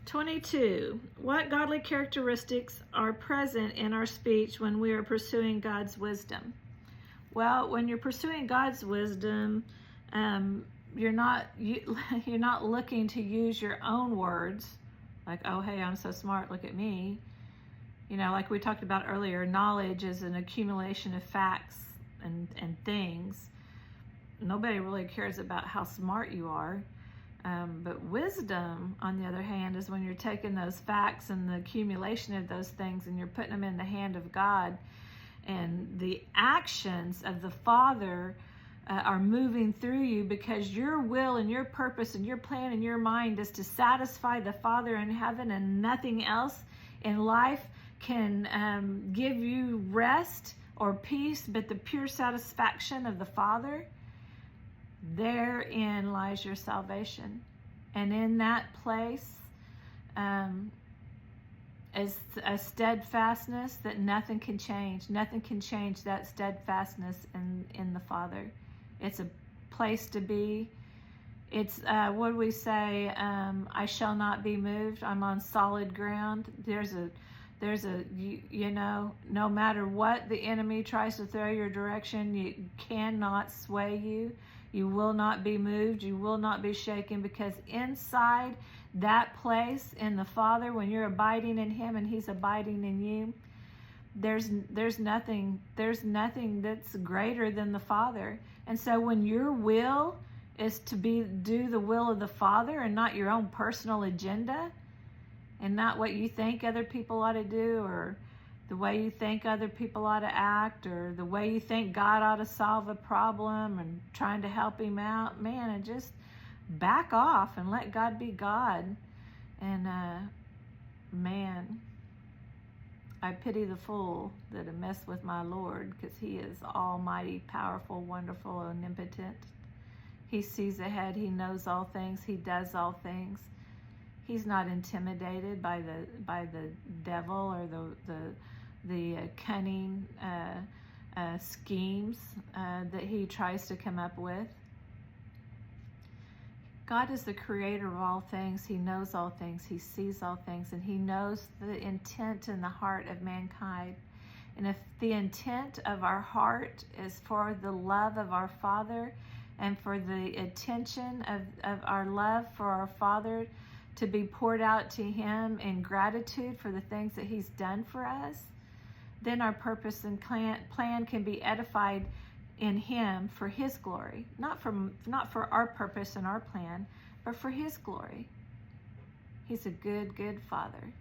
22. What godly characteristics are present in our speech when we are pursuing God's wisdom? Well, when you're pursuing God's wisdom, you're not looking to use your own words, like, oh, hey, I'm so smart, look at me. You know, like we talked about earlier, knowledge is an accumulation of facts and things. Nobody really cares about how smart you are. But wisdom, on the other hand, is when you're taking those facts and the accumulation of those things and you're putting them in the hand of God, and the actions of the Father are moving through you, because your will and your purpose and your plan in your mind is to satisfy the Father in heaven, and nothing else in life can give you rest or peace but the pure satisfaction of the Father. Therein lies your salvation. And in that place is a steadfastness that nothing can change. Nothing can change that steadfastness in the Father. It's a place to be. It's, what do we say? I shall not be moved. I'm on solid ground. You know, no matter what the enemy tries to throw your direction, you cannot sway you. You will not be moved. You will not be shaken, because inside that place in the Father, when you're abiding in Him and He's abiding in you, there's nothing that's greater than the Father. And so when your will is to do the will of the Father and not your own personal agenda, and not what you think other people ought to do, or the way you think other people ought to act, or the way you think God ought to solve a problem and trying to help Him out, man, and just back off and let God be God. And man, I pity the fool that mess with my Lord, because He is almighty, powerful, wonderful, omnipotent. He sees ahead. He knows all things. He does all things. He's not intimidated by the devil or the cunning schemes that he tries to come up with. God is the creator of all things. He knows all things. He sees all things, and He knows the intent in the heart of mankind. And if the intent of our heart is for the love of our Father, and for the attention of our love for our Father to be poured out to Him in gratitude for the things that He's done for us, then our purpose and plan can be edified in Him for His glory. Not for our purpose and our plan, but for His glory. He's a good, good Father.